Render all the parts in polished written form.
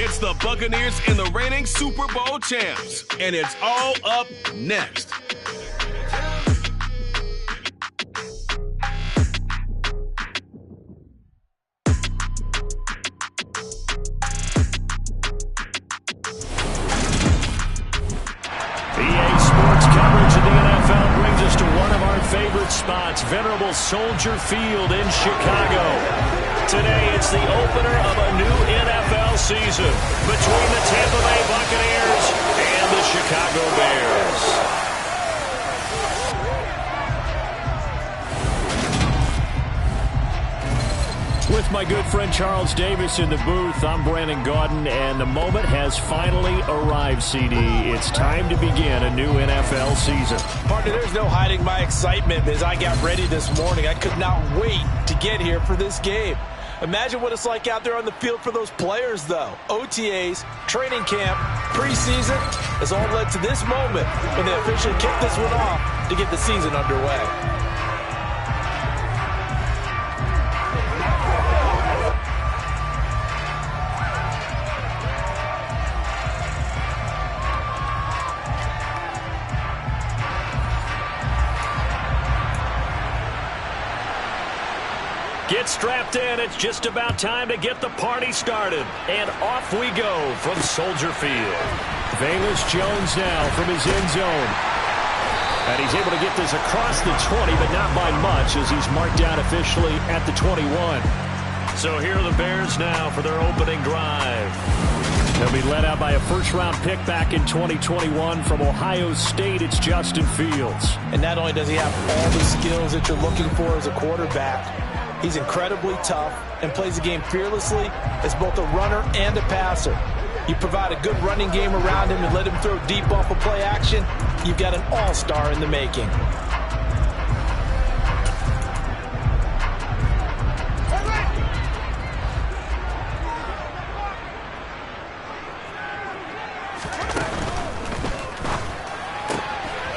It's the Buccaneers and the reigning Super Bowl champs, and it's all up next. EA Sports coverage of the NFL brings us to one of our favorite spots, venerable Soldier Field in Chicago. Today, it's the opener of a new NFL season between the Tampa Bay Buccaneers and the Chicago Bears. With my good friend Charles Davis in the booth, I'm Brandon Gaudin, and the moment has finally arrived, CD. It's time to begin a new NFL season. Partner, there's no hiding my excitement as I got ready this morning. I could not wait to get here for this game. Imagine what it's like out there on the field for those players, though. OTAs, training camp, preseason has all led to this moment when they officially kick this one off to get the season underway. Get strapped in. It's just about time to get the party started. And off we go from Soldier Field. Velus Jones now from his end zone. And he's able to get this across the 20, but not by much as he's marked out officially at the 21. So here are the Bears now for their opening drive. They'll be led out by a first-round pick back in 2021 from Ohio State. It's Justin Fields. And not only does he have all the skills that you're looking for as a quarterback, he's incredibly tough and plays the game fearlessly as both a runner and a passer. You provide a good running game around him and let him throw deep off of play action, you've got an all-star in the making.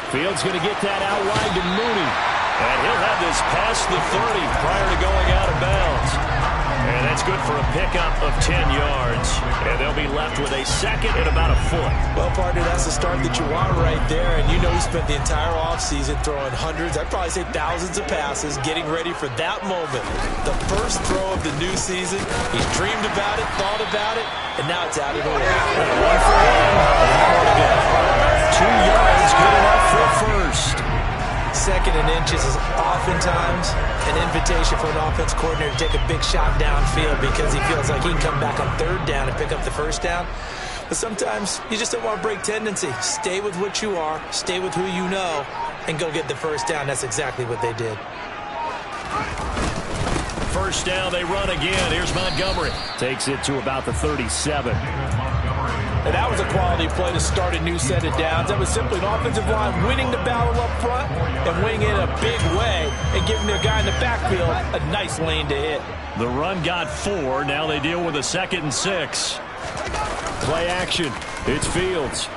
Fields going to get that out wide to Mooney. And he'll have this past the 30 prior to going out of bounds. And that's good for a pickup of 10 yards. And they'll be left with a second and about a foot. Well, partner, that's the start that you want right there. And you know he spent the entire offseason throwing hundreds, I'd probably say thousands of passes, getting ready for that moment. The first throw of the new season. He's dreamed about it, thought about it, and now it's out of the way. 1 for 1. 2 yards, good enough for a first. Second and inches is oftentimes an invitation for an offense coordinator to take a big shot downfield because he feels like he can come back on third down and pick up the first down. But sometimes you just don't want to break tendency. Stay with what you are, stay with who you know, and go get the first down. That's exactly what they did. First down, they run again. Here's Montgomery. Takes it to about the 37. And that was a quality play to start a new set of downs. That was simply an offensive line winning the battle up front and winning it in a big way and giving their guy in the backfield a nice lane to hit. The run got 4. Now they deal with a 2nd and 6. Play action. It's Fields.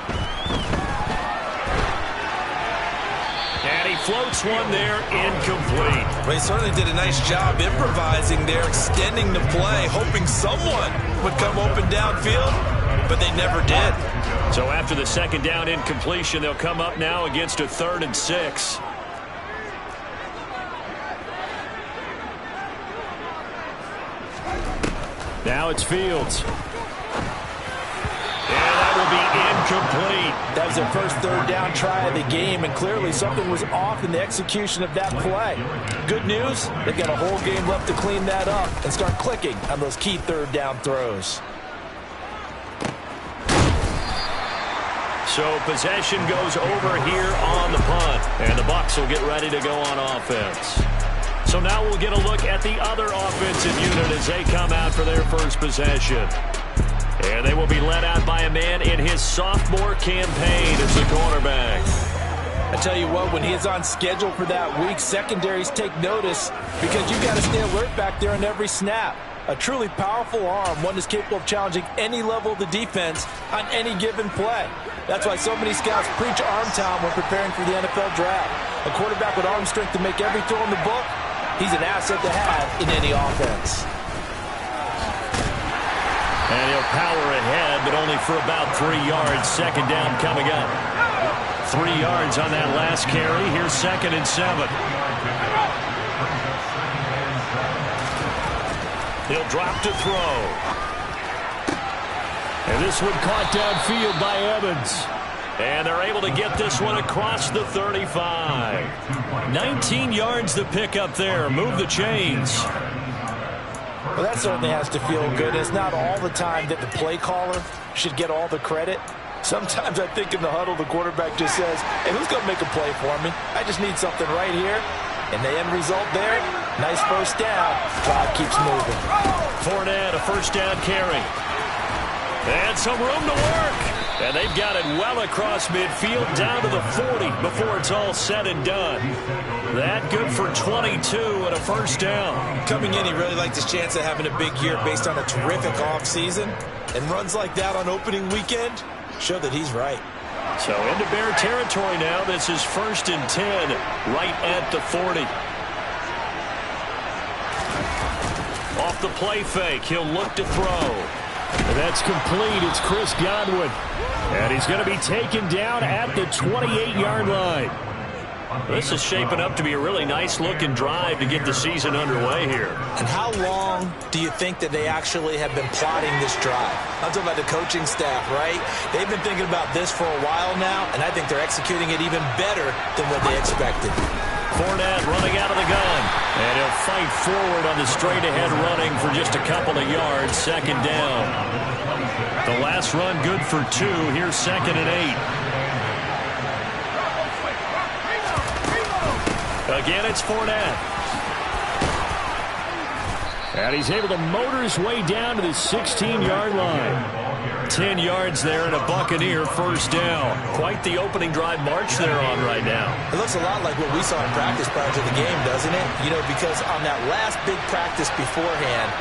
And he floats one there, incomplete. Well, he certainly did a nice job improvising there, extending the play, hoping someone would come open downfield, but they never did. So after the second down incompletion, they'll come up now against a 3rd and 6. Now it's Fields. And that will be incomplete. That was their first third down try of the game, and clearly something was off in the execution of that play. Good news, they've got a whole game left to clean that up and start clicking on those key third down throws. So possession goes over here on the punt, and the Bucs will get ready to go on offense. So now we'll get a look at the other offensive unit as they come out for their first possession. And they will be led out by a man in his sophomore campaign as the cornerback. I tell you what, when he's on schedule for that week, secondaries take notice because you've got to stay alert back there on every snap. A truly powerful arm, one that's capable of challenging any level of the defense on any given play. That's why so many scouts preach arm talent when preparing for the NFL draft. A quarterback with arm strength to make every throw in the book, he's an asset to have in any offense. And he'll power ahead but only for about 3 yards. Second down coming up. 3 yards on that last carry. Here's 2nd and 7. He'll drop to throw. And this one caught downfield by Evans. And they're able to get this one across the 35. 19 yards to pick up there. Move the chains. Well, that certainly has to feel good. It's not all the time that the play caller should get all the credit. Sometimes I think in the huddle, the quarterback just says, hey, who's going to make a play for me? I just need something right here. And the end result there, nice first down. Drive keeps moving. Fournette, a first down carry. And some room to work. And they've got it well across midfield down to the 40 before it's all said and done. That good for 22 and a first down. Coming in, he really liked his chance of having a big year based on a terrific offseason. And runs like that on opening weekend show that he's right. So into Bear territory now. This is 1st and 10 right at the 40. Off the play fake. He'll look to throw. And that's complete. It's Chris Godwin. And he's going to be taken down at the 28-yard line. This is shaping up to be a really nice-looking drive to get the season underway here. And how long do you think that they actually have been plotting this drive? I'm talking about the coaching staff, right? They've been thinking about this for a while now, and I think they're executing it even better than what they expected. Fournette running out of the gun. And he'll fight forward on the straight-ahead running for just a couple of yards. Second down. The last run good for 2. Here's 2nd and 8. Again, it's Fournette. And he's able to motor his way down to the 16-yard line. 10 yards there and a Buccaneer first down. Quite the opening drive march they're on right now. It looks a lot like what we saw in practice prior to the game, doesn't it? You know, because on that last big practice beforehand,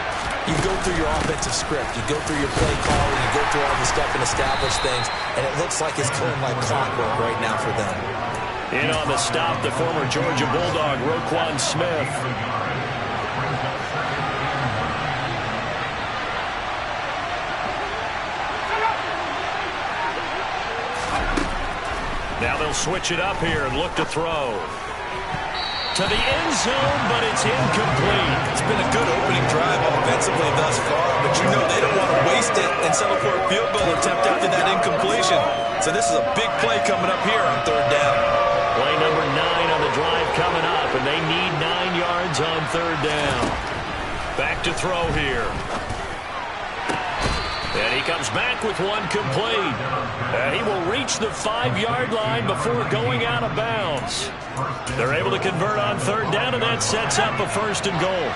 you go through your offensive script. You go through your play calling. You go through all the step and establish things. And it looks like it's going like clockwork right now for them. In on the stop, the former Georgia Bulldog, Wk1 Smith. Now they'll switch it up here and look to throw. To the end zone, but it's incomplete. It's been a good opening drive offensively thus far, but you know they don't want to waste it and settle for a field goal attempt after that incompletion. So this is a big play coming up here on 3rd down. Play number 9 on the drive coming up, and they need 9 yards on 3rd down. Back to throw here. And he comes back with one complete. And he will reach the 5-yard line before going out of bounds. They're able to convert on 3rd down, and that sets up a 1st and goal.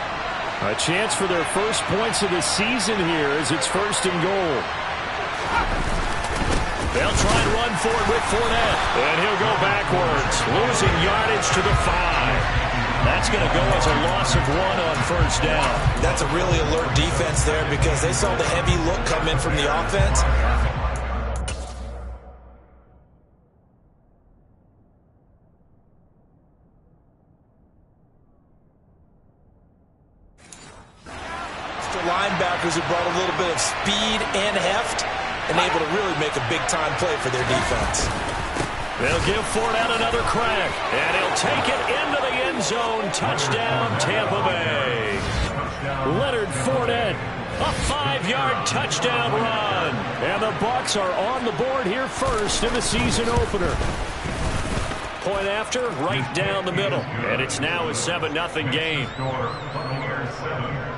A chance for their first points of the season here as it's 1st and goal. They'll try and run for it with Fournette. And he'll go backwards, losing yardage to the 5. That's going to go as a loss of 1 on 1st down. That's a really alert defense there because they saw the heavy look come in from the offense. The linebackers have brought a little bit of speed and heft and able to really make a big-time play for their defense. They'll give Fournette another crack, and he'll take it into the end zone. Touchdown, Tampa Bay. Leonard Fournette, a 5-yard touchdown run. And the Bucs are on the board here first in the season opener. Point after, right down the middle. And it's now a 7-0 game.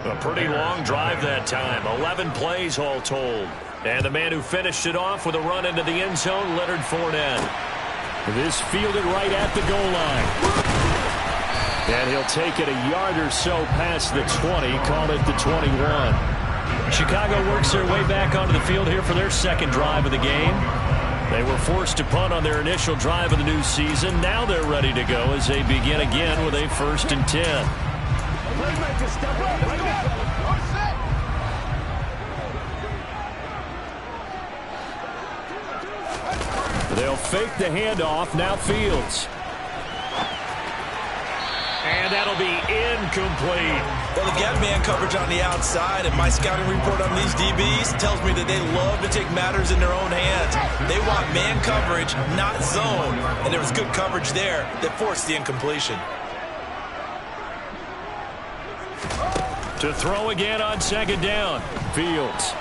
A pretty long drive that time, 11 plays all told. And the man who finished it off with a run into the end zone, Leonard Fournette. This fielded right at the goal line. And he'll take it a yard or so past the 20, called it the 21. Chicago works their way back onto the field here for their second drive of the game. They were forced to punt on their initial drive of the new season. Now they're ready to go as they begin again with a 1st and 10. They'll fake the handoff. Now Fields. And that'll be incomplete. Well, they've got man coverage on the outside, and my scouting report on these DBs tells me that they love to take matters in their own hands. They want man coverage, not zone, and there was good coverage there that forced the incompletion. To throw again on second down, Fields.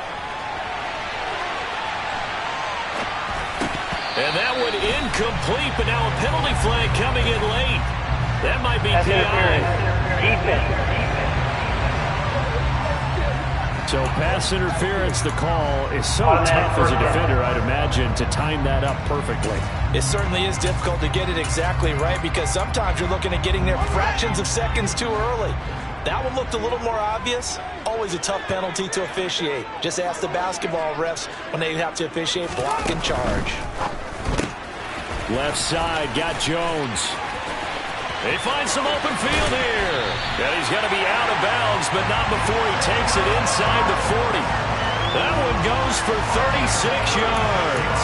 And that one incomplete, but now a penalty flag coming in late. That might be PI. So pass interference, the call is so tough as a defender, I'd imagine, to time that up perfectly. It certainly is difficult to get it exactly right because sometimes you're looking at getting there fractions of seconds too early. That one looked a little more obvious. Always a tough penalty to officiate. Just ask the basketball refs when they have to officiate block and charge. Left side, got Jones. They find some open field here. And he's going to be out of bounds, but not before he takes it inside the 40. That one goes for 36 yards.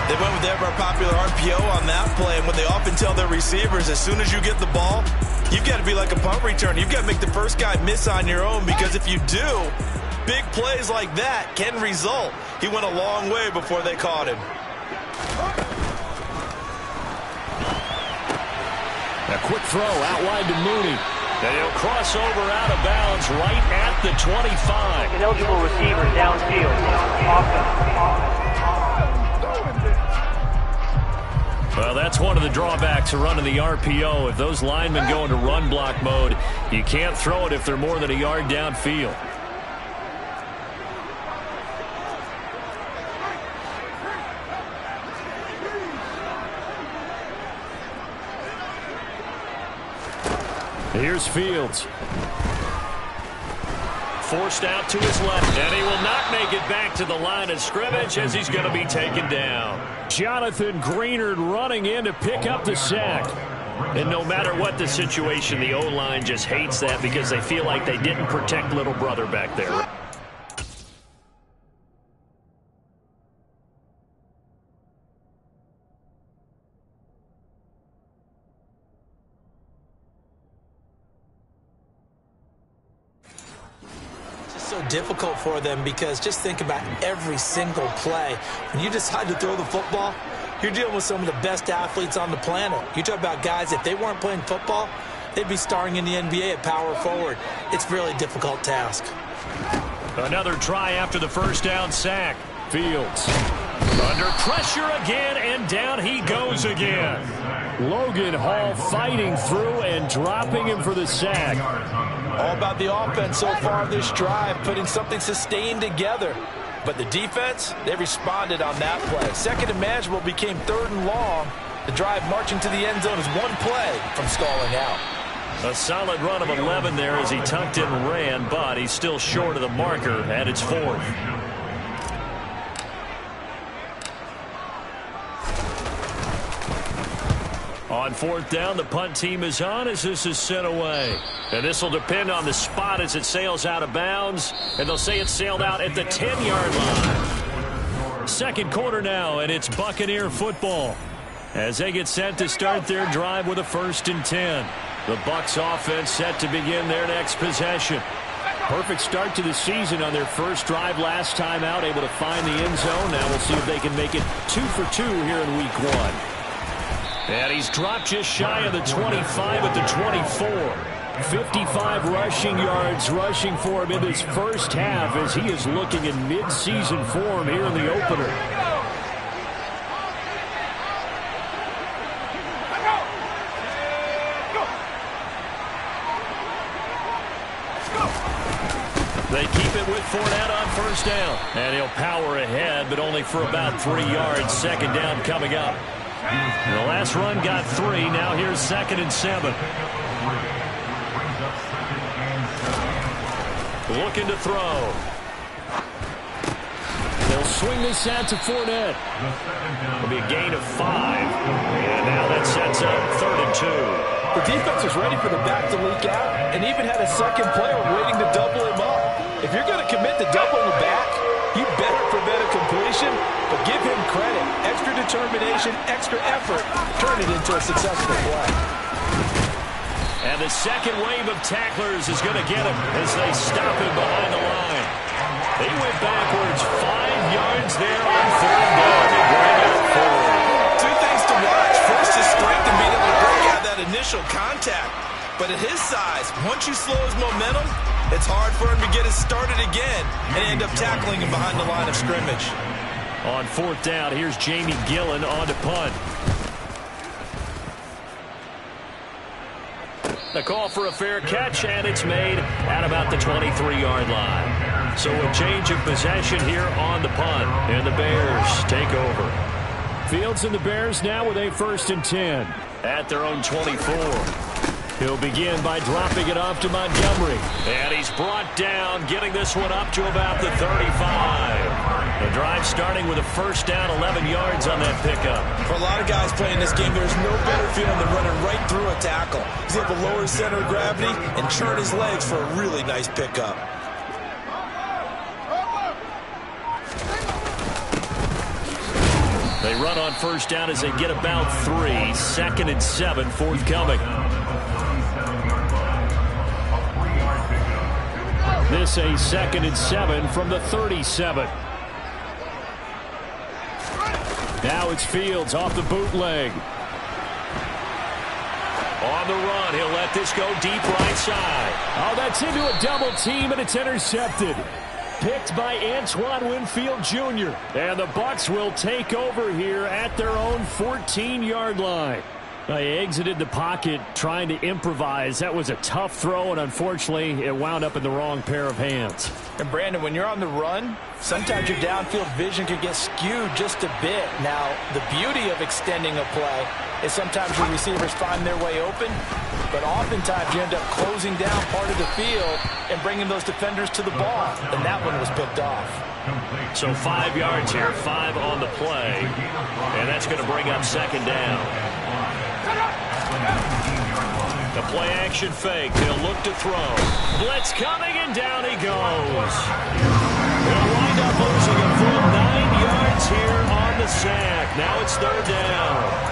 They went with the ever-popular RPO on that play, and what they often tell their receivers, as soon as you get the ball, you've got to be like a punt return. You've got to make the first guy miss on your own, because if you do, big plays like that can result. He went a long way before they caught him. A quick throw out wide to Mooney. And he'll cross over out of bounds right at the 25. Ineligible receiver downfield. Well, that's one of the drawbacks of running the RPO. If those linemen go into run block mode, you can't throw it if they're more than a yard downfield. Here's Fields. Forced out to his left, and he will not make it back to the line of scrimmage as he's going to be taken down. Jonathan Greenard running in to pick up the sack. And no matter what the situation, the O-line just hates that because they feel like they didn't protect little brother back there. Difficult for them because just think about every single play. When you decide to throw the football, you're dealing with some of the best athletes on the planet. You talk about guys, if they weren't playing football, they'd be starring in the NBA at power forward. It's a really difficult task. Another try after the first down sack. Fields under pressure again, and down he goes again. Logan Hall fighting through and dropping him for the sack. All about the offense so far this drive, putting something sustained together. But the defense, they responded on that play. Second and manageable became third and long. The drive marching to the end zone is one play from stalling out. A solid run of 11 there as he tucked in and ran, but he's still short of the marker at its fourth. On fourth down, the punt team is on as this is sent away. And this will depend on the spot as it sails out of bounds. And they'll say it sailed out at the 10-yard line. Second quarter now, and it's Buccaneer football as they get set to start their drive with a 1st and 10. The Bucs offense set to begin their next possession. Perfect start to the season on their first drive last time out, able to find the end zone. Now we'll see if they can make it 2 for 2 here in week 1. And he's dropped just shy of the 25 at the 24. 55 rushing yards rushing for him in his first half as he is looking in mid-season form here in the opener. They keep it with Fournette on first down. And he'll power ahead, but only for about 3 yards. Second down coming up. The last run got 3. Now here's 2nd and 7. Looking to throw. They'll swing this out to Fournette. It'll be a gain of 5. And now that sets up 3rd and 2. The defense was ready for the back to leak out and even had a second player waiting to double him up. If you're going to commit to doubling the back, you better prevent a completion, but give him credit. Extra determination, extra effort, turn it into a successful play. And the second wave of tacklers is going to get him as they stop him behind the line. He went backwards 5 yards there on 3rd down to bring up 4. Two things to watch. First, his strength and being able to break out that initial contact. But at his size, once you slow his momentum, it's hard for him to get it started again and end up tackling him behind the line of scrimmage. On 4th down, here's Jamie Gillen on to punt. The call for a fair catch, and it's made at about the 23-yard line. So a change of possession here on the punt, and the Bears take over. Fields and the Bears now with a 1st and 10 at their own 24. He'll begin by dropping it off to Montgomery. And he's brought down, getting this one up to about the 35. The drive starting with a 1st down, 11 yards on that pickup. For a lot of guys playing this game, there's no better feeling than running right through a tackle. He's able to lower his center of gravity and turn his legs for a really nice pickup. They run on 1st down as they get about 3. 2nd and 7 forthcoming. This a 2nd and 7 from the 37. Now it's Fields off the bootleg. On the run, he'll let this go deep right side. Oh, that's into a double team, and it's intercepted. Picked by Antoine Winfield Jr. And the Bucs will take over here at their own 14-yard line. They exited the pocket trying to improvise. That was a tough throw, and unfortunately, it wound up in the wrong pair of hands. And Brandon, when you're on the run, sometimes your downfield vision can get skewed just a bit. Now, the beauty of extending a play is sometimes your receivers find their way open, but oftentimes you end up closing down part of the field and bringing those defenders to the ball, and that one was picked off. So 5 yards here, 5 on the play, and that's going to bring up 2nd down. The play action fake. They'll look to throw. Blitz coming, and down he goes. They'll wind up losing a full 9 yards here on the sack. Now it's 3rd down.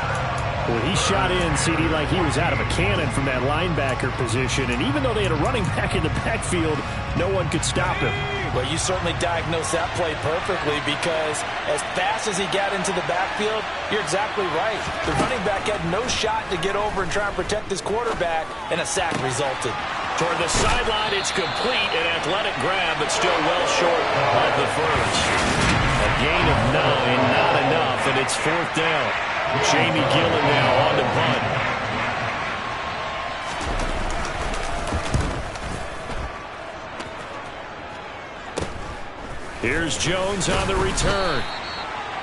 Well, he shot in, CD, like he was out of a cannon from that linebacker position. And even though they had a running back in the backfield, no one could stop him. Well, you certainly diagnosed that play perfectly, because as fast as he got into the backfield, you're exactly right. The running back had no shot to get over and try and protect his quarterback, and a sack resulted. Toward the sideline, it's complete. An athletic grab, but still well short of the first. A gain of 9, not enough, and it's 4th down. Jamie Gillen now on the punt. Here's Jones on the return.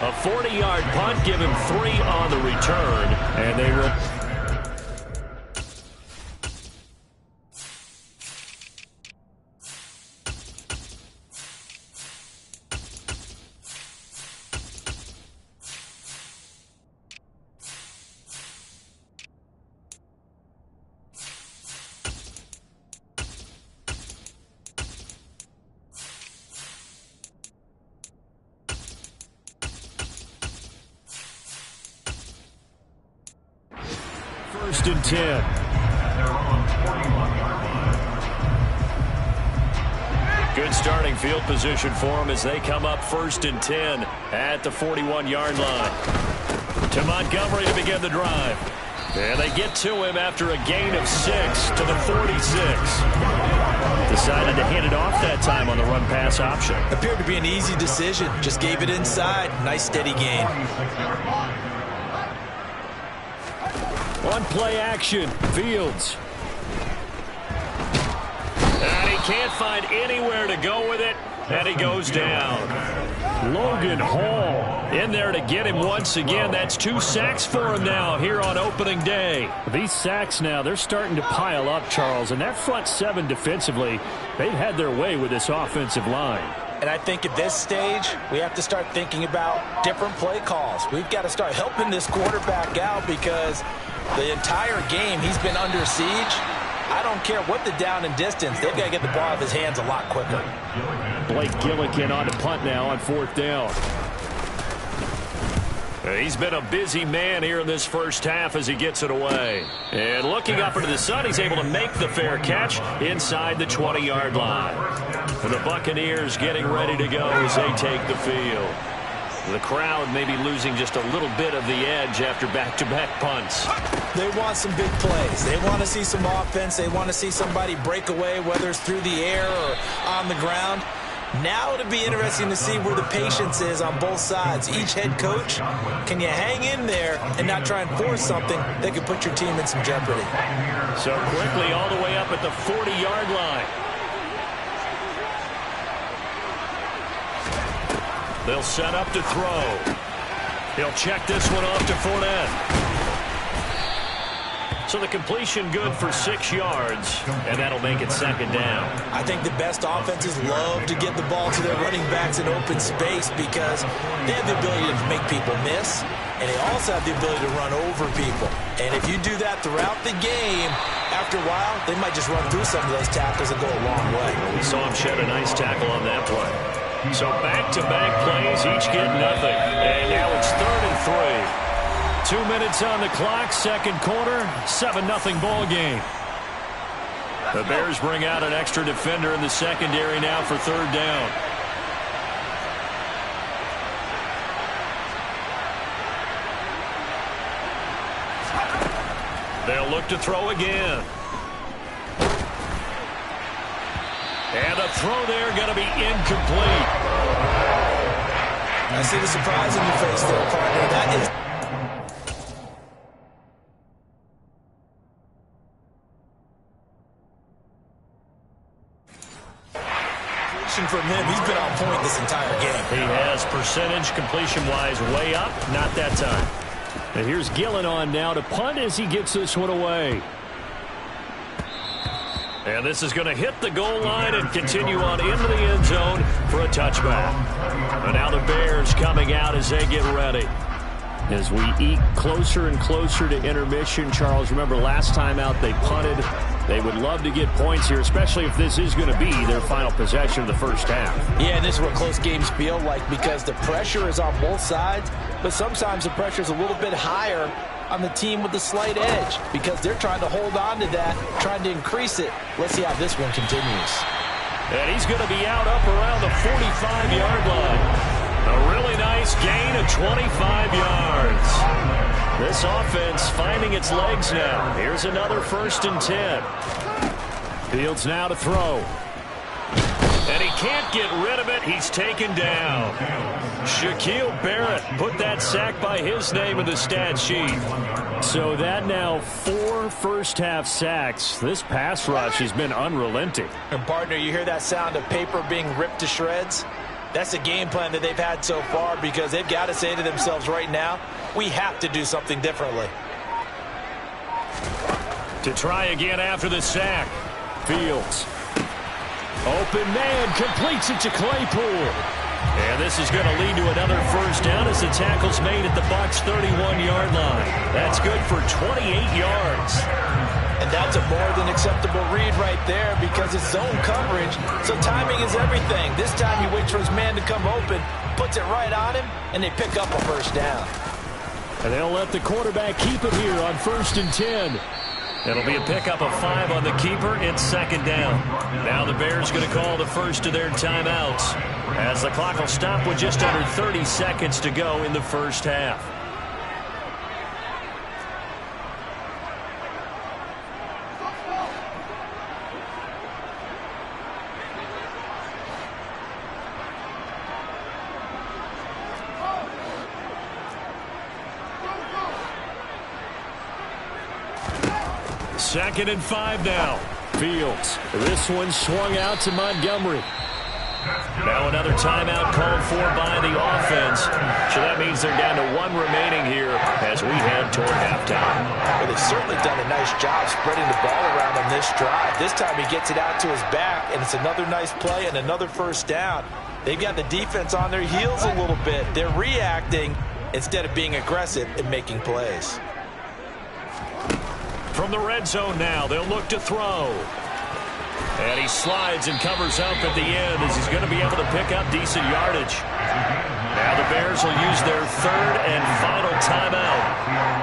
A 40-yard punt, give him 3 on the return, and they will. First and 10. Good starting field position for them as they come up 1st and 10 at the 41-yard line. To Montgomery to begin the drive. And they get to him after a gain of 6 to the 46. Decided to hand it off that time on the run-pass option. Appeared to be an easy decision. Just gave it inside. Nice steady gain. On play action, Fields. And he can't find anywhere to go with it, and he goes down. Logan Hall in there to get him once again. That's 2 sacks for him now here on opening day. These sacks now, they're starting to pile up, Charles, and that front 7 defensively, they've had their way with this offensive line. And I think at this stage, we have to start thinking about different play calls. We've got to start helping this quarterback out, because the entire game he's been under siege. I don't care what the down and distance. They've got to get the ball out of his hands a lot quicker. Blake Gillikin on the punt now on 4th down. He's been a busy man here in this first half as he gets it away. And looking up into the sun, he's able to make the fair catch inside the 20-yard line. And the Buccaneers getting ready to go as they take the field. The crowd may be losing just a little bit of the edge after back-to-back punts. They want some big plays. They want to see some offense. They want to see somebody break away, whether it's through the air or on the ground. Now it'll be interesting to see where the patience is on both sides. Each head coach, can you hang in there and not try and force something that could put your team in some jeopardy? So quickly all the way up at the 40-yard line. They'll set up to throw. He'll check this one off to Fournette. So the completion good for 6 yards, and that'll make it second down. I think the best offenses love to get the ball to their running backs in open space because they have the ability to make people miss, and they also have the ability to run over people. And if you do that throughout the game, after a while, they might just run through some of those tackles and go a long way. We saw him shed a nice tackle on that play. So back-to-back plays, each get nothing. And now it's 3rd and 3. 2 minutes on the clock, second quarter, 7-0 ball game. The Bears bring out an extra defender in the secondary now for 3rd down. They'll look to throw again. And a throw there going to be incomplete. I see the surprise in your face there, partner. That is... from him. He's been on point this entire game. He has percentage completion-wise way up. Not that time. And here's Gillen on now to punt as he gets this one away. And this is going to hit the goal line and continue on into the end zone for a touchback. And now the Bears coming out as they get ready. As we eke closer and closer to intermission, Charles, remember last time out they punted. They would love to get points here, especially if this is going to be their final possession of the first half. Yeah, and this is what close games feel like because the pressure is on both sides, but sometimes the pressure is a little bit higher on the team with the slight edge because they're trying to hold on to that, trying to increase it. Let's see how this one continues. And he's going to be out up around the 45-yard line. A really nice gain of 25 yards. This offense finding its legs now. Here's another 1st and 10. Fields now to throw. And he can't get rid of it. He's taken down. Shaquille Barrett put that sack by his name in the stat sheet. So that now 4 first-half sacks. This pass rush has been unrelenting. And, partner, you hear that sound of paper being ripped to shreds? That's the game plan that they've had so far because they've got to say to themselves right now, we have to do something differently. To try again after the sack. Fields. Open man completes it to Claypool. And this is going to lead to another first down as the tackle's made at the Bucs' 31-yard line. That's good for 28 yards. And that's a more than acceptable read right there because it's zone coverage, so timing is everything. This time he waits for his man to come open, puts it right on him, and they pick up a first down. And they'll let the quarterback keep it here on 1st and 10. It'll be a pickup of 5 on the keeper. It's 2nd down. Now the Bears going to call the first of their timeouts as the clock will stop with just under 30 seconds to go in the first half. Second and 5 now. Fields. This one swung out to Montgomery. Now another timeout called for by the offense. So that means they're down to 1 remaining here as we head toward halftime. Well, they've certainly done a nice job spreading the ball around on this drive. This time he gets it out to his back, and it's another nice play and another first down. They've got the defense on their heels a little bit. They're reacting instead of being aggressive and making plays. From the red zone now, they'll look to throw. And he slides and covers up at the end as he's going to be able to pick up decent yardage. Now the Bears will use their third and final timeout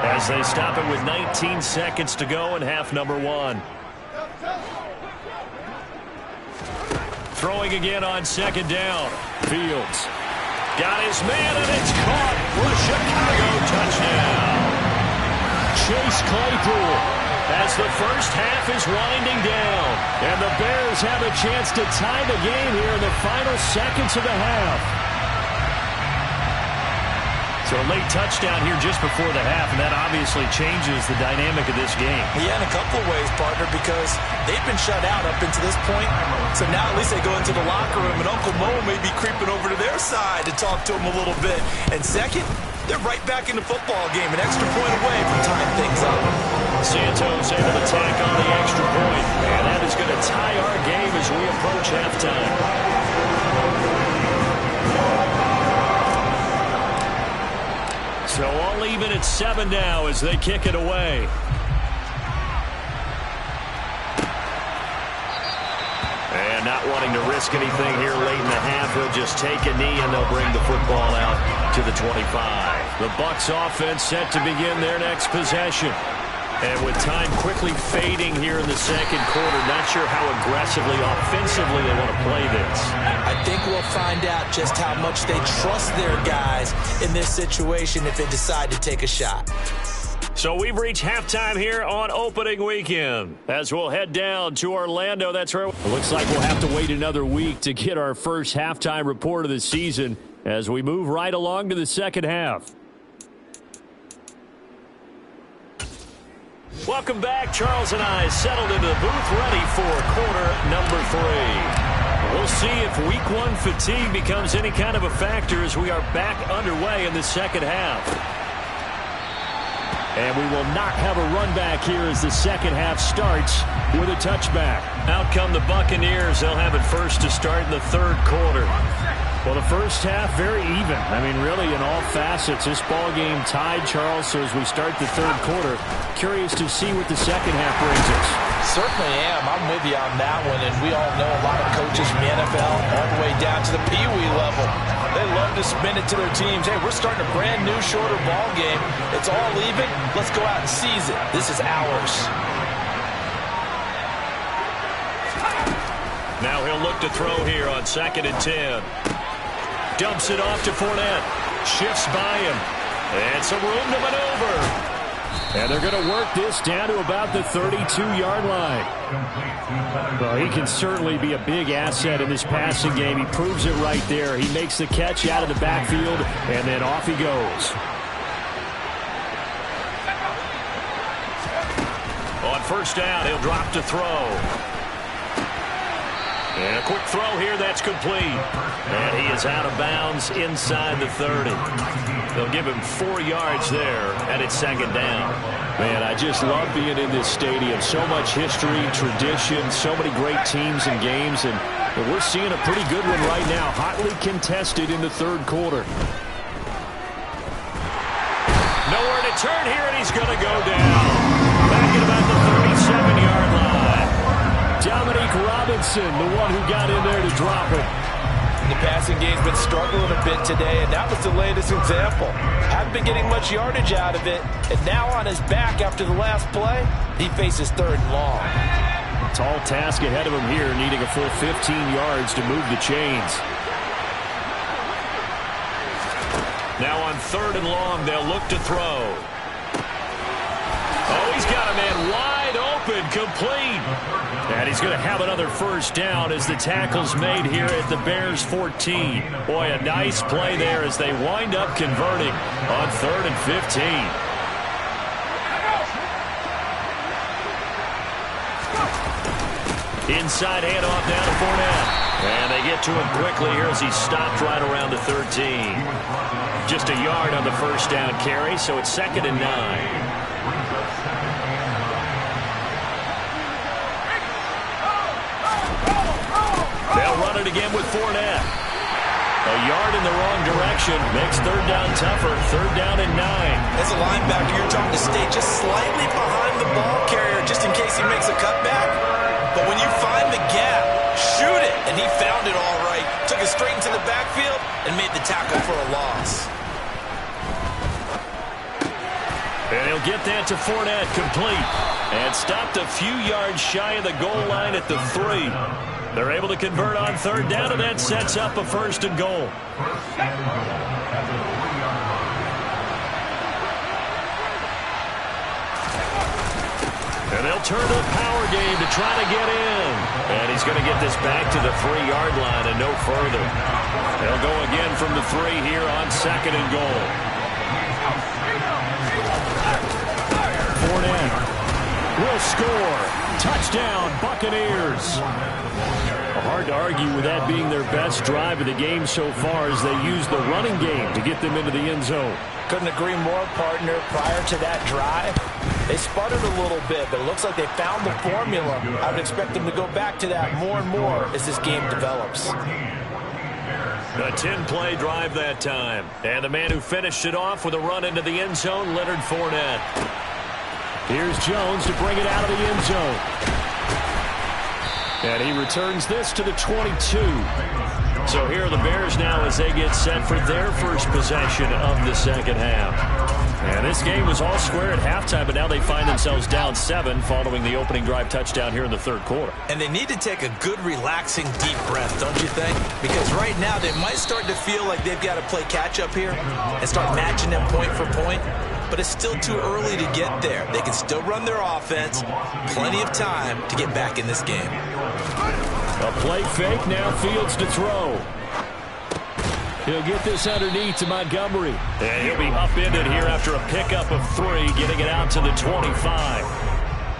as they stop it with 19 seconds to go in half number one. Throwing again on second down. Fields got his man, and it's caught for a Chicago touchdown. Chase Claypool as the first half is winding down. And the Bears have a chance to tie the game here in the final seconds of the half. So a late touchdown here just before the half, and that obviously changes the dynamic of this game. Yeah, in a couple of ways, partner, because they've been shut out up until this point. So now at least they go into the locker room, and Uncle Mo may be creeping over to their side to talk to them a little bit. And second, they're right back in the football game, an extra point away from tying things up. Santos able to tack on the extra point, and that is going to tie our game as we approach halftime. So all even at 7 now as they kick it away. And not wanting to risk anything here late in the half, he'll just take a knee and they'll bring the football out to the 25. The Bucs offense set to begin their next possession. And with time quickly fading here in the second quarter, not sure how aggressively, offensively they want to play this. I think we'll find out just how much they trust their guys in this situation if they decide to take a shot. So we've reached halftime here on opening weekend. As we'll head down to Orlando, that's where it looks like we'll have to wait another week to get our first halftime report of the season as we move right along to the second half. Welcome back. Charles and I settled into the booth ready for quarter number 3. We'll see if week 1 fatigue becomes any kind of a factor as we are back underway in the second half. And we will not have a run back here as the second half starts with a touchback. Out come the Buccaneers. They'll have it first to start in the third quarter. Well, the first half, very even. I mean, really, in all facets, this ball game tied, Charles. So as we start the third quarter, curious to see what the second half brings us. Certainly am. I'm with you on that one. And we all know a lot of coaches from the NFL all the way down to the Pee-wee level. They love to spin it to their teams. Hey, we're starting a brand new, shorter ball game. It's all even. Let's go out and seize it. This is ours. Now he'll look to throw here on 2nd and 10. Dumps it off to Fournette. Shifts by him. And some room to maneuver. And they're going to work this down to about the 32-yard line. Well, he can certainly be a big asset in this passing game. He proves it right there. He makes the catch out of the backfield, and then off he goes. On first down, he'll drop to throw. And a quick throw here, that's complete. And he is out of bounds inside the 30. They'll give him 4 yards there, and it's second down. Man, I just love being in this stadium. So much history, tradition, so many great teams and games, and we're seeing a pretty good one right now, hotly contested in the third quarter. Nowhere to turn here, and he's going to go down. Back at about the 37-yard line. Dominique Robinson, the one who got in there to drop it. The passing game's been struggling a bit today, and that was the latest example. Hadn't been getting much yardage out of it, and now on his back after the last play, he faces 3rd and long. Tall task ahead of him here, needing a full 15 yards to move the chains. Now on 3rd and long, they'll look to throw. Oh, he's got a man wide open, complete. And he's going to have another first down as the tackle's made here at the Bears 14. Boy, a nice play there as they wind up converting on 3rd and 15. Inside handoff down to Fournette. And they get to him quickly here as he stopped right around the 13. Just a yard on the first down carry, so it's 2nd and 9. They'll run it again with Fournette. A yard in the wrong direction makes 3rd down tougher. 3rd down and 9. As a linebacker, you're trying to stay just slightly behind the ball carrier just in case he makes a cutback. But when you find the gap, shoot it. And he found it all right. Took it straight into the backfield and made the tackle for a loss. get that to Fournette, complete. And stopped a few yards shy of the goal line at the 3. They're able to convert on third down, and that sets up a 1st and goal. And they'll turn to the power game to try to get in. And he's going to get this back to the 3-yard line and no further. They'll go again from the 3 here on 2nd and goal. Fournette will score. Touchdown, Buccaneers. Hard to argue with that being their best drive of the game so far as they use the running game to get them into the end zone. Couldn't agree more, partner. Prior to that drive, they sputtered a little bit, but it looks like they found the formula. I would expect them to go back to that more and more as this game develops. A 10-play drive that time. And the man who finished it off with a run into the end zone, Leonard Fournette. Here's Jones to bring it out of the end zone. And he returns this to the 22. So here are the Bears now as they get set for their first possession of the second half. And this game was all square at halftime, but now they find themselves down 7 following the opening drive touchdown here in the 3rd quarter. And they need to take a good, relaxing, deep breath, don't you think? Because right now they might start to feel like they've got to play catch-up here and start matching them point for point. But it's still too early to get there. They can still run their offense. Plenty of time to get back in this game. A play fake, now Fields to throw. He'll get this underneath to Montgomery. And he'll be upended here after a pickup of 3, getting it out to the 25.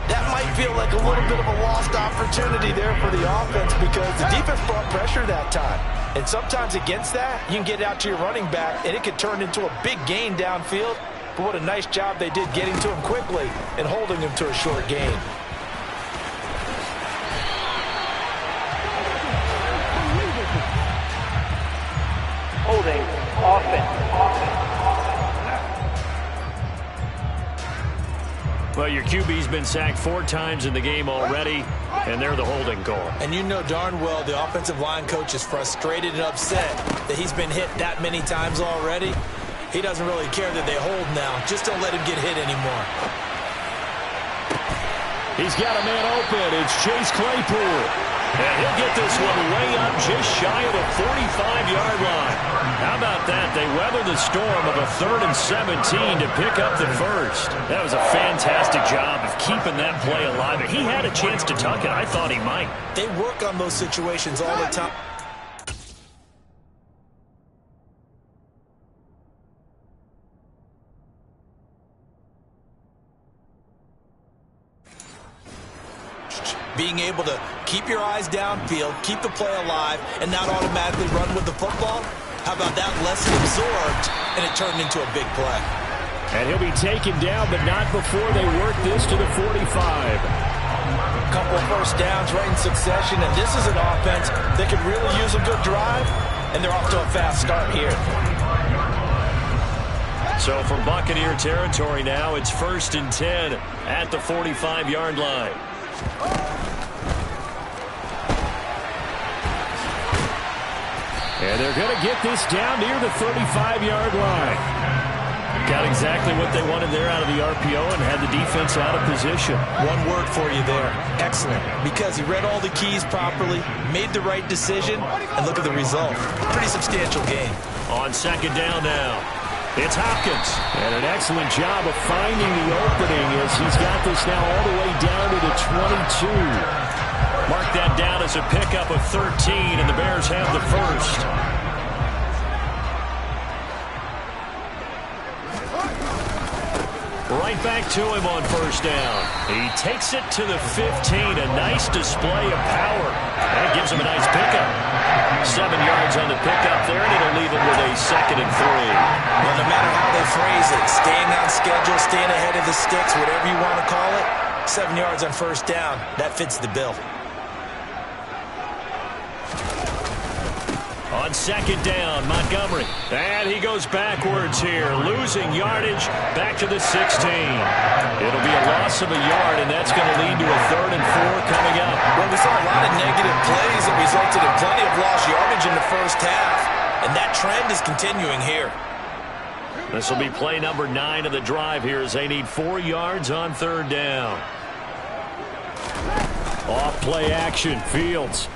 That might feel like a little bit of a lost opportunity there for the offense because the defense brought pressure that time. And sometimes against that, you can get out to your running back, and it could turn into a big gain downfield. But what a nice job they did getting to him quickly and holding him to a short gain. Holding, offense. Well, your QB's been sacked 4 times in the game already, and they're the holding call. And you know darn well the offensive line coach is frustrated and upset that he's been hit that many times already. He doesn't really care that they hold now. Just don't let him get hit anymore. He's got a man open. It's Chase Claypool. And he'll get this one way up just shy of the 45-yard line. How about that? They weather the storm of a 3rd and 17 to pick up the first. That was a fantastic job of keeping that play alive. He had a chance to tuck it. I thought he might. They work on those situations all the time. Being able to keep your eyes downfield, keep the play alive, and not automatically run with the football. How about that lesson absorbed, and it turned into a big play. And he'll be taken down, but not before they work this to the 45. A couple of first downs right in succession, and this is an offense that could really use a good drive, and they're off to a fast start here. So from Buccaneer territory now, it's 1st and 10 at the 45-yard line. And they're going to get this down near the 35-yard line. Got exactly what they wanted there out of the RPO and had the defense out of position. One word for you there. Excellent. Because he read all the keys properly, made the right decision, and look at the result. Pretty substantial gain. On 2nd down now, it's Hopkins. And an excellent job of finding the opening as he's got this now all the way down to the 22. Mark that down as a pickup of 13, and the Bears have the first. Right back to him on 1st down. He takes it to the 15. A nice display of power. That gives him a nice pickup. 7 yards on the pickup there, and it'll leave him with a 2nd and 3. Well, no matter how they phrase it, staying on schedule, staying ahead of the sticks, whatever you want to call it, 7 yards on 1st down, that fits the bill. On 2nd down, Montgomery. And he goes backwards here, losing yardage back to the 16. It'll be a loss of a yard, and that's going to lead to a 3rd and 4 coming up. Well, we saw a lot of negative plays that resulted in plenty of lost yardage in the first half, and that trend is continuing here. This will be play number 9 of the drive here as they need 4 yards on 3rd down. Off play action. Fields.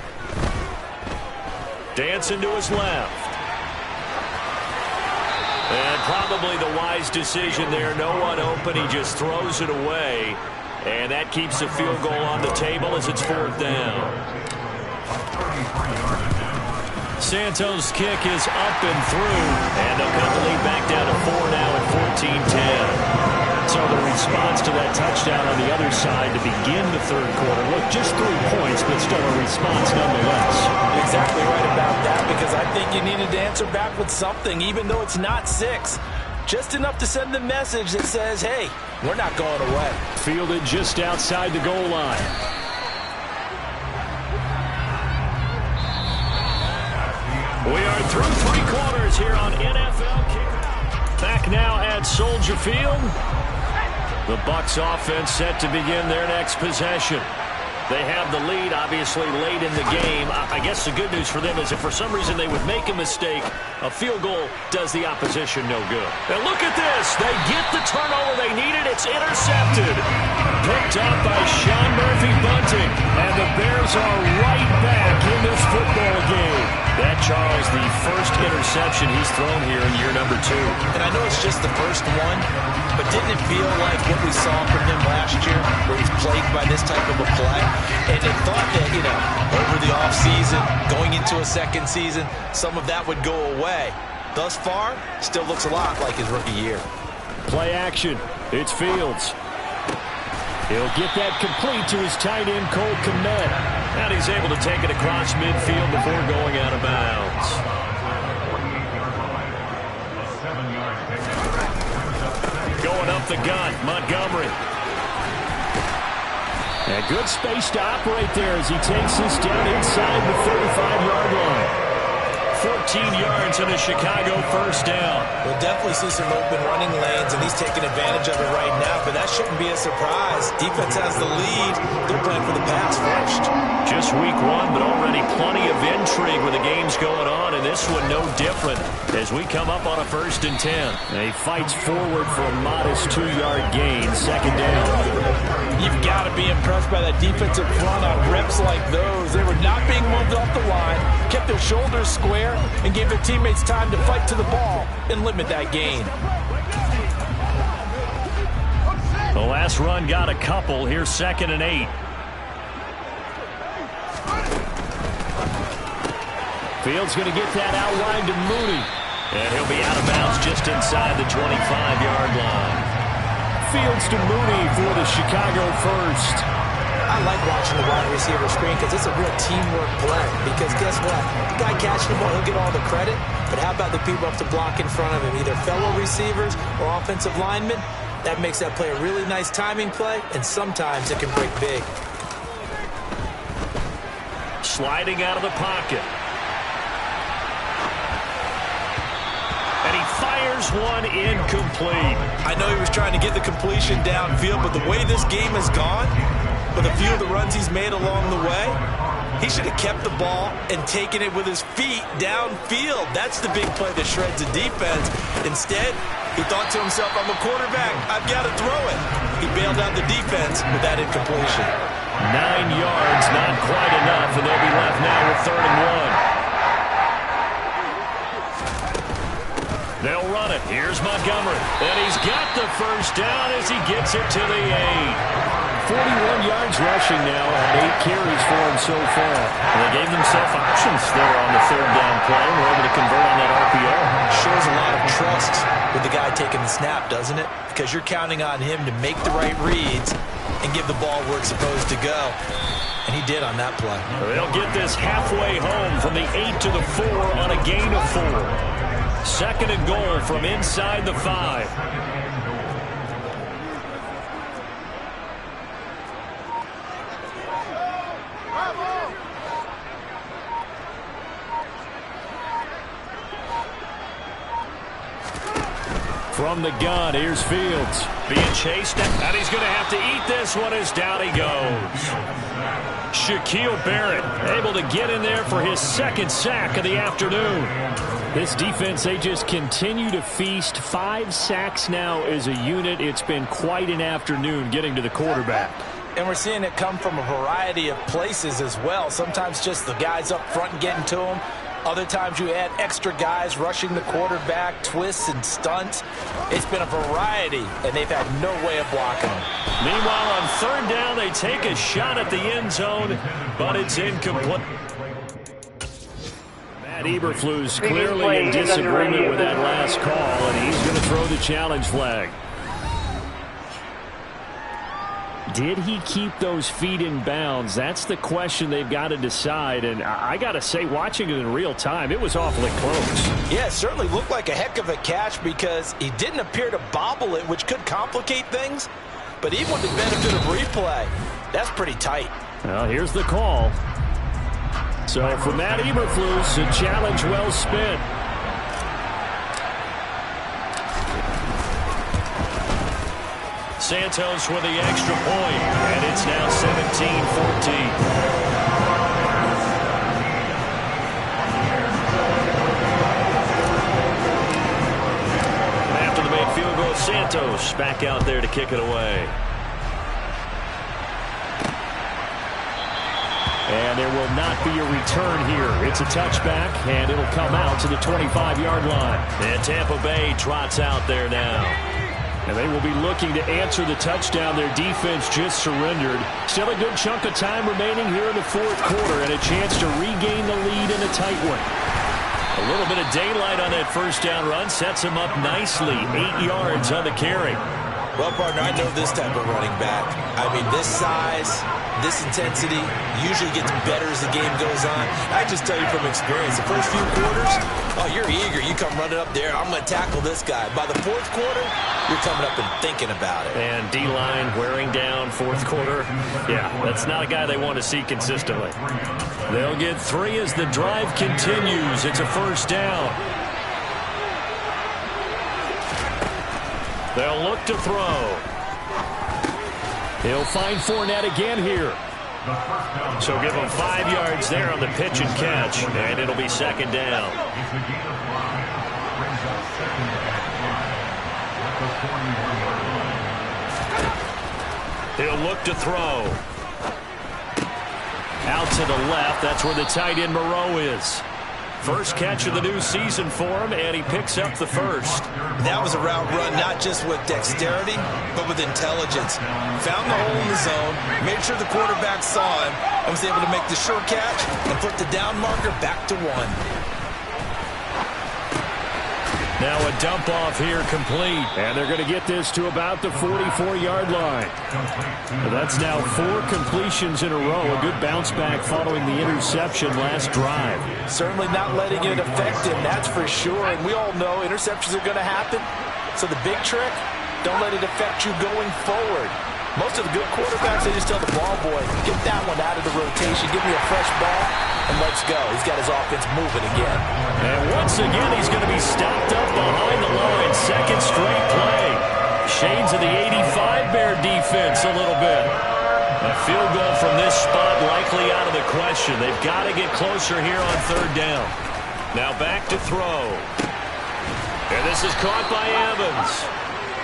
Dancing to his left. And probably the wise decision there. No one open. He just throws it away. And that keeps the field goal on the table as it's 4th down. Santos' kick is up and through. And they'll cut the lead back down to 4 now at 14-10. So the response to that touchdown on the other side to begin the 3rd quarter. Look, just 3 points, but still a response nonetheless. Exactly right about that, because I think you needed to answer back with something, even though it's not 6. Just enough to send the message that says, hey, we're not going away. Fielded just outside the goal line. We are through 3 quarters here on NFL Kickoff. Back now at Soldier Field. The Bucs offense set to begin their next possession. They have the lead, obviously, late in the game. I guess the good news for them is if for some reason they would make a mistake, a field goal does the opposition no good. And look at this. They get the turnover they needed. It's intercepted. Picked up by Sean Murphy-Bunting. And the Bears are right back in this football game. That, Charles, the first interception he's thrown here in year number 2. And I know it's just the first one, but didn't it feel like what we saw from him last year, where he's plagued by this type of a play? And they thought that, over the offseason, going into a second season, some of that would go away. Thus far, still looks a lot like his rookie year. Play action. It's Fields. He'll get that complete to his tight end, Cole Kmet. And he's able to take it across midfield before going out of bounds. Going up the gun, Montgomery. And good space to operate there as he takes this down inside the 35-yard line. 14 yards and a Chicago first down. We'll definitely see some open running lanes, and he's taking advantage of it right now, but that shouldn't be a surprise. Defense has the lead. They're playing for the pass first. Just week 1, but already plenty of intrigue with the games going on, and this one no different as we come up on a 1st and 10. He fights forward for a modest 2-yard gain, 2nd down. You've got to be impressed by that defensive front on reps like those. They were not being moved off the line, kept their shoulders square, and gave their teammates time to fight to the ball and limit that gain. The last run got a couple. Here's 2nd and 8. Fields going to get that out wide to Mooney. And he'll be out of bounds just inside the 25-yard line. Fields to Mooney for the Chicago first. I like watching the wide receiver screen because it's a real teamwork play. Because guess what? The guy catching the ball, he'll get all the credit. But how about the people up to block in front of him, either fellow receivers or offensive linemen? That makes that play a really nice timing play, and sometimes it can break big. Sliding out of the pocket. And he fires one incomplete. I know he was trying to get the completion downfield, but the way this game has gone, with a few of the runs he's made along the way, he should have kept the ball and taken it with his feet downfield. That's the big play that shreds the defense. Instead, he thought to himself, I'm a quarterback, I've got to throw it. He bailed out the defense with that incompletion. 9 yards, not quite enough, and they'll be left now with 3rd and 1. They'll run it. Here's Montgomery. And he's got the first down as he gets it to the 8. 41 yards rushing now on 8 carries for him so far. And they gave themselves options there on the 3rd down play and were able to convert on that RPO. Shows a lot of trust with the guy taking the snap, doesn't it? Because you're counting on him to make the right reads and give the ball where it's supposed to go. And he did on that play. They'll get this halfway home from the 8 to the 4 on a gain of 4. 2nd and goal from inside the 5. From the gun, here's Fields. Being chased, and he's going to have to eat this one as down he goes. Shaquille Barrett able to get in there for his 2nd sack of the afternoon. This defense, they just continue to feast. 5 sacks now as a unit. It's been quite an afternoon getting to the quarterback. And we're seeing it come from a variety of places as well. Sometimes just the guys up front getting to them. Other times you add extra guys rushing the quarterback, twists and stunts. It's been a variety, and they've had no way of blocking them. Meanwhile, on third down, they take a shot at the end zone, but it's incomplete. Matt Eberflus clearly in disagreement with that last call, and he's going to throw the challenge flag. Did he keep those feet in bounds? That's the question they've got to decide. And I got to say, watching it in real time, it was awfully close. Yeah, it certainly looked like a heck of a catch because he didn't appear to bobble it, which could complicate things. But even with the benefit of replay, that's pretty tight. Well, here's the call. So for Matt Eberflus, a challenge well spent. Santos with the extra point, and it's now 17-14. After the made field goal, Santos back out there to kick it away. And there will not be a return here. It's a touchback, and it'll come out to the 25-yard line. And Tampa Bay trots out there now. And they will be looking to answer the touchdown. Their defense just surrendered. Still a good chunk of time remaining here in the fourth quarter and a chance to regain the lead in a tight one. A little bit of daylight on that first down run sets him up nicely. 8 yards on the carry. Well, partner, I know this type of running back. I mean, this size, this intensity usually gets better as the game goes on. I just tell you from experience, the first few quarters, oh, you're eager. You come running up there, I'm going to tackle this guy. By the fourth quarter, you're coming up and thinking about it. And D-line wearing down fourth quarter. Yeah, that's not a guy they want to see consistently. They'll get 3 as the drive continues. It's a first down. They'll look to throw. He'll find Fournette again here. So give him 5 yards there on the pitch and catch, and it'll be second down. He'll look to throw. Out to the left. That's where the tight end Moreau is. First catch of the new season for him, and he picks up the first. That was a route run not just with dexterity, but with intelligence. Found the hole in the zone, made sure the quarterback saw him, and was able to make the short catch and put the down marker back to 1. Now a dump off here complete. And they're going to get this to about the 44-yard line. That's now 4 completions in a row. A good bounce back following the interception last drive. Certainly not letting it affect him, that's for sure. And we all know interceptions are going to happen. So the big trick, don't let it affect you going forward. Most of the good quarterbacks, they just tell the ball boy, get that one out of the rotation, give me a fresh ball, and let's go. He's got his offense moving again. And once again, he's going to be stopped up behind the line. Second straight play. Shades of the 85 Bear defense a little bit. A field goal from this spot likely out of the question. They've got to get closer here on third down. Now back to throw. And this is caught by Evans.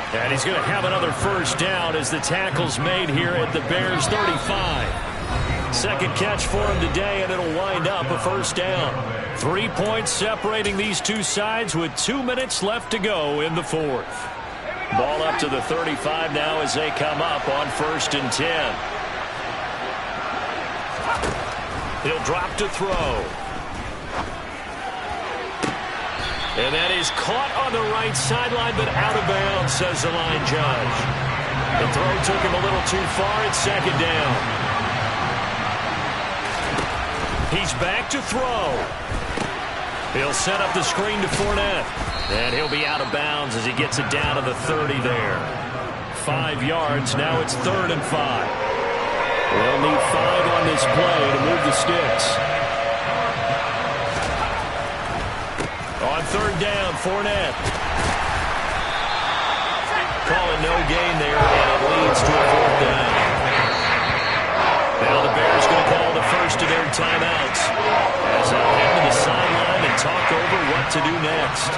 And he's going to have another first down as the tackle's made here at the Bears 35. Second catch for him today, and it'll wind up a first down. 3 points separating these two sides with 2 minutes left to go in the fourth. Ball up to the 35 now as they come up on 1st and 10. He'll drop to throw. And that is caught on the right sideline, but out of bounds, says the line judge. The throw took him a little too far. It's second down. He's back to throw. He'll set up the screen to Fournette. And he'll be out of bounds as he gets it down to the 30 there. 5 yards. Now it's 3rd and 5. They'll need 5 on this play to move the sticks. On 3rd down, Fournette. Calling no gain there, and it leads to a 4th down. Now the Bears going to call the first of their timeouts as they'll head to the sideline and talk over what to do next.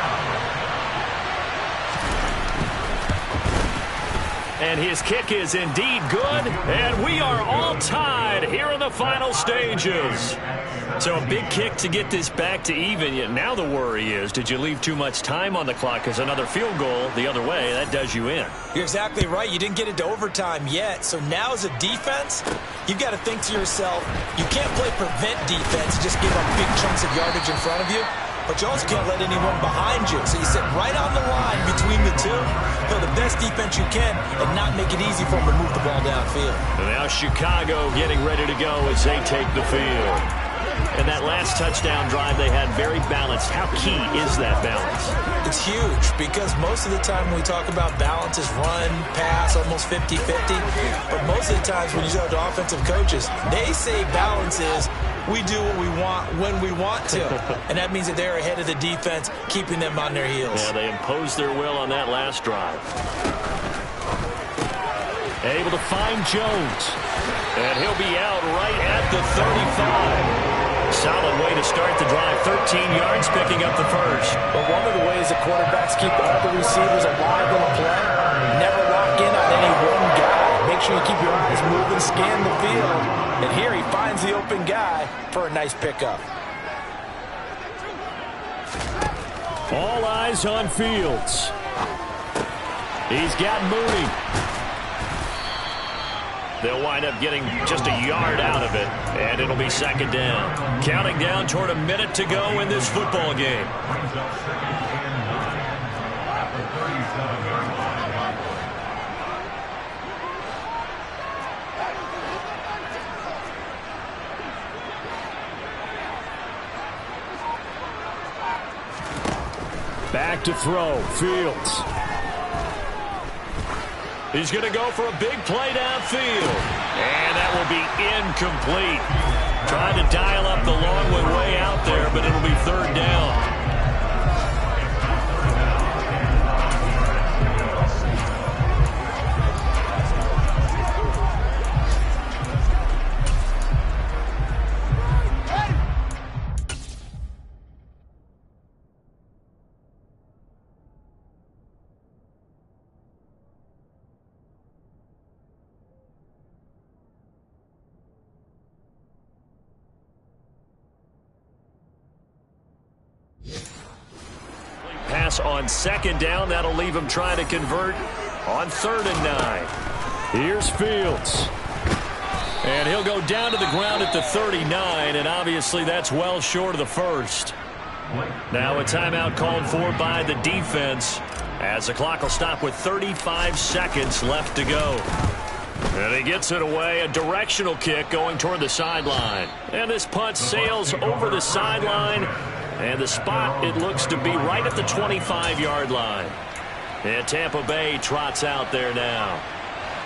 And his kick is indeed good, and we are all tied here in the final stages. So a big kick to get this back to even, yet now the worry is, did you leave too much time on the clock? Because another field goal the other way, that does you in. You're exactly right. You didn't get into overtime yet. So now as a defense, you've got to think to yourself, you can't play prevent defense and just give up big chunks of yardage in front of you. But you also can't let anyone behind you. So you sit right on the line between the two, play the best defense you can, and not make it easy for them to move the ball downfield. And now Chicago getting ready to go as they take the field. And that last touchdown drive they had very balanced. How key is that balance? It's huge because most of the time when we talk about balance is run, pass, almost 50-50. But most of the times when you talk to offensive coaches, they say balance is we do what we want when we want to. And that means that they're ahead of the defense, keeping them on their heels. Yeah, they imposed their will on that last drive. Able to find Jones. And he'll be out right at the 35. Solid way to start the drive. 13 yards, picking up the first. But one of the ways the quarterbacks keep all the receivers alive in a play, never lock in on any one guy. Make sure you keep your eyes moving, scan the field. And here he finds the open guy for a nice pickup. All eyes on Fields. He's got Mooney. They'll wind up getting just a yard out of it, and it'll be second down. Counting down toward a minute to go in this football game. Back to throw, Fields. He's going to go for a big play downfield. And that will be incomplete. Trying to dial up the long way out there, but it'll be third down. On second down, that'll leave him trying to convert on 3rd and 9. Here's Fields. And he'll go down to the ground at the 39, and obviously that's well short of the first. Now a timeout called for by the defense as the clock will stop with 35 seconds left to go. And he gets it away, a directional kick going toward the sideline. And this punt sails over the sideline. And the spot, it looks to be right at the 25-yard line. And Tampa Bay trots out there now.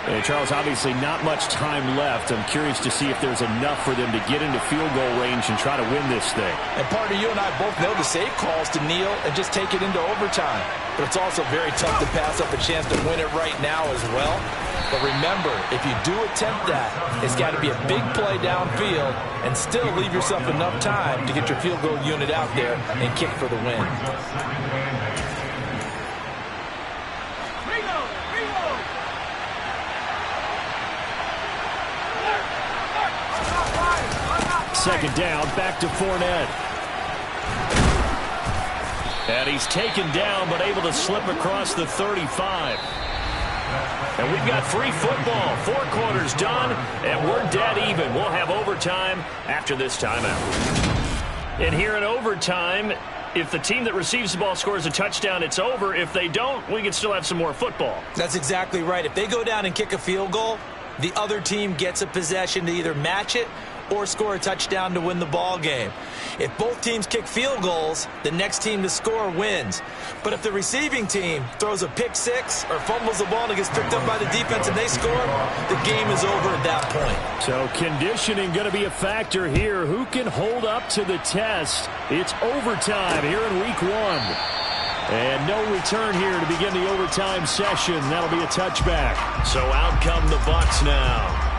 And Charles, obviously not much time left. I'm curious to see if there's enough for them to get into field goal range and try to win this thing. And partner, you and I both know the safe calls to kneel and just take it into overtime. But it's also very tough to pass up a chance to win it right now as well. But remember, if you do attempt that, it's got to be a big play downfield and still leave yourself enough time to get your field goal unit out there and kick for the win. Second down, back to Fournette. And he's taken down, but able to slip across the 35. And we've got free football. 4 quarters done, and we're dead even. We'll have overtime after this timeout. And here in overtime, if the team that receives the ball scores a touchdown, it's over. If they don't, we can still have some more football. That's exactly right. If they go down and kick a field goal, the other team gets a possession to either match it or score a touchdown to win the ball game. If both teams kick field goals, the next team to score wins. But if the receiving team throws a pick six or fumbles the ball and it gets picked up by the defense and they score, the game is over at that point. So conditioning going to be a factor here. Who can hold up to the test? It's overtime here in week 1. And no return here to begin the overtime session. That'll be a touchback. So out come the Bucs now.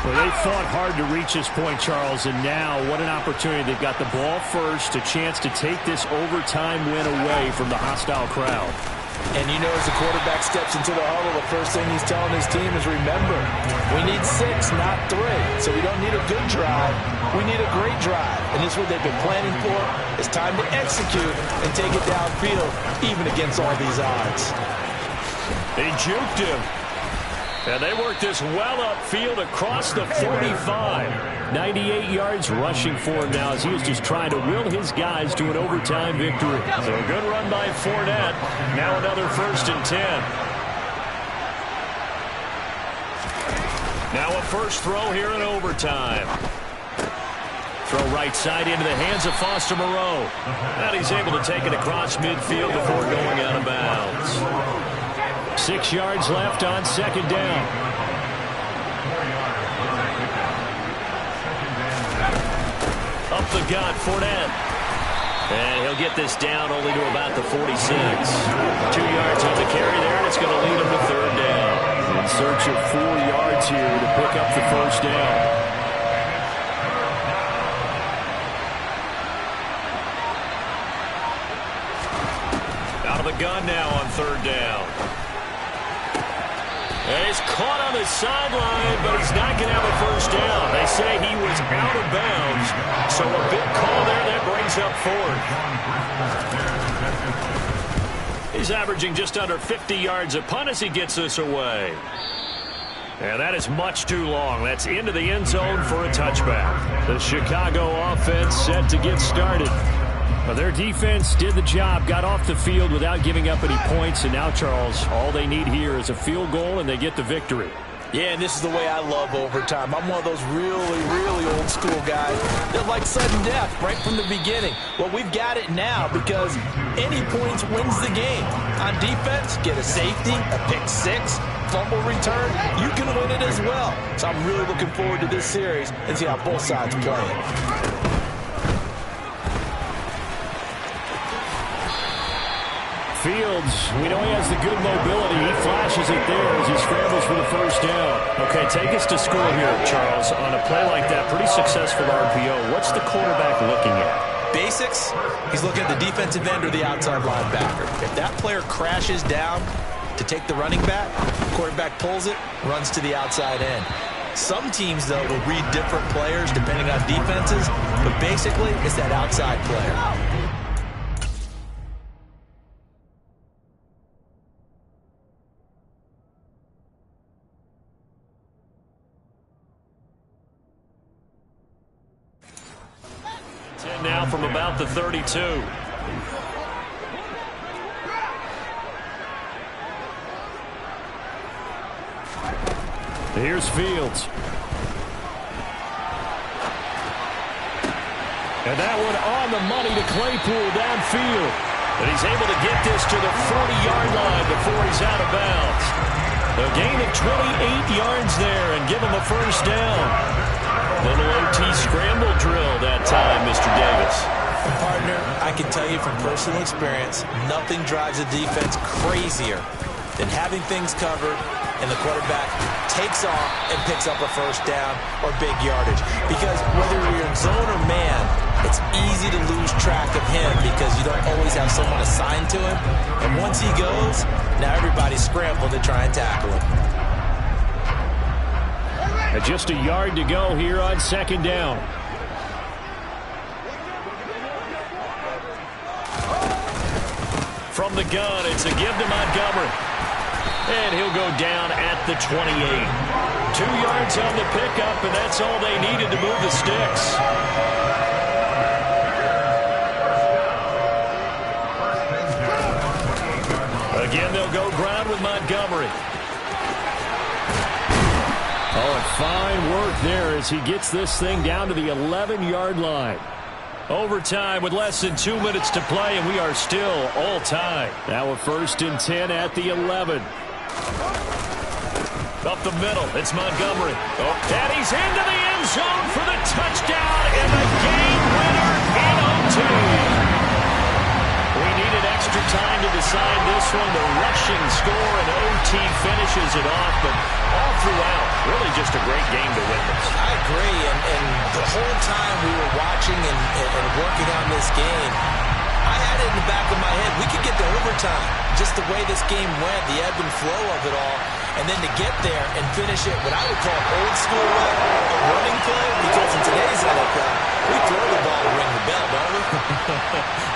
Well, they fought hard to reach this point, Charles, and now what an opportunity. They've got the ball first, a chance to take this overtime win away from the hostile crowd. And you know, as the quarterback steps into the huddle, the first thing he's telling his team is, remember, we need 6, not 3. So we don't need a good drive. We need a great drive. And this is what they've been planning for. It's time to execute and take it downfield, even against all these odds. They juked him. And they worked this well upfield across the 45. 98 yards rushing for him now as he was just trying to will his guys to an overtime victory. So a good run by Fournette. Now another 1st and 10. Now a first throw here in overtime. Throw right side into the hands of Foster Moreau. And he's able to take it across midfield before going out of bounds. 6 yards left on 2nd down. Up the gut, Fournette. And he'll get this down only to about the 46. 2 yards on the carry there, and it's going to lead him to 3rd down. In search of 4 yards here to pick up the 1st down. Out of the gun now on 3rd down. And he's caught on the sideline, but he's not going to have a 1st down. They say he was out of bounds, so a big call there that brings up 4th. He's averaging just under 50 yards a punt as he gets this away. And that is much too long. That's into the end zone for a touchback. The Chicago offense set to get started. Well, their defense did the job, got off the field without giving up any points, and now, Charles, all they need here is a field goal, and they get the victory. Yeah, and this is the way I love overtime. I'm one of those really, really old school guys that like sudden death right from the beginning. Well, we've got it now because any points wins the game. On defense, get a safety, a pick 6, fumble return, you can win it as well. So I'm really looking forward to this series and see how both sides play it. Fields, we know he has the good mobility. He flashes it there as he scrambles for the 1st down. Okay, take us to score here, Charles. On a play like that, pretty successful RPO. What's the quarterback looking at? Basics, he's looking at the defensive end or the outside linebacker. If that player crashes down to take the running back, quarterback pulls it, runs to the outside end. Some teams, though, will read different players depending on defenses, but basically it's that outside player. Now from about the 32. Here's Fields. And that one on the money to Claypool downfield. And he's able to get this to the 40-yard line before he's out of bounds. A gain of 28 yards there and give him a 1st down. Little OT scramble drill that time, Mr. Davis. Partner, I can tell you from personal experience, nothing drives a defense crazier than having things covered and the quarterback takes off and picks up a 1st down or big yardage. Because whether you're in zone or man, it's easy to lose track of him because you don't always have someone assigned to him. And once he goes, now everybody's scrambling to try and tackle him. And just a yard to go here on 2nd down. From the gun, it's a give to Montgomery. And he'll go down at the 28. 2 yards on the pickup, and that's all they needed to move the sticks. Again, they'll go ground with Montgomery. Oh, and fine work there as he gets this thing down to the 11-yard line. Overtime with less than 2 minutes to play, and we are still all tied. Now a 1st and 10 at the 11. Up the middle, it's Montgomery. Oh, and he's into the end zone for the touchdown and the game winner in OT. We needed extra time to decide this one. The rushing score in OT he finishes it off, but all throughout, really just a great game to witness. I agree, and the whole time we were watching and working on this game, I had it in the back of my head. We could get to overtime. Just the way this game went, the ebb and flow of it all, and then to get there and finish it what I would call old school way, a running play, because in today's NFL, we throw the ball and ring the bell, don't we?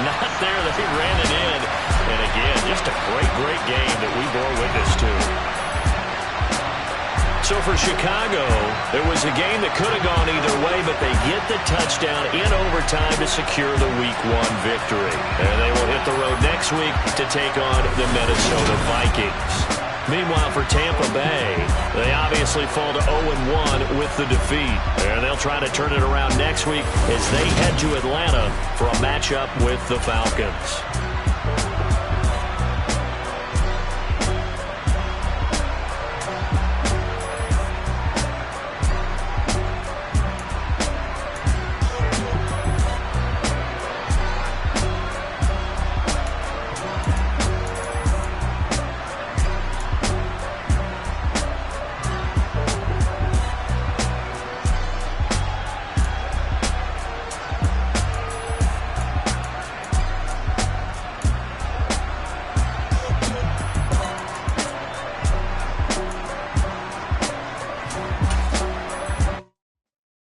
Not there. They ran it in. And again, just a great game that we bore witness to. So for Chicago, it was a game that could have gone either way, but they get the touchdown in overtime to secure the Week 1 victory. And they will hit the road next week to take on the Minnesota Vikings. Meanwhile, for Tampa Bay, they obviously fall to 0-1 with the defeat. And they'll try to turn it around next week as they head to Atlanta for a matchup with the Falcons.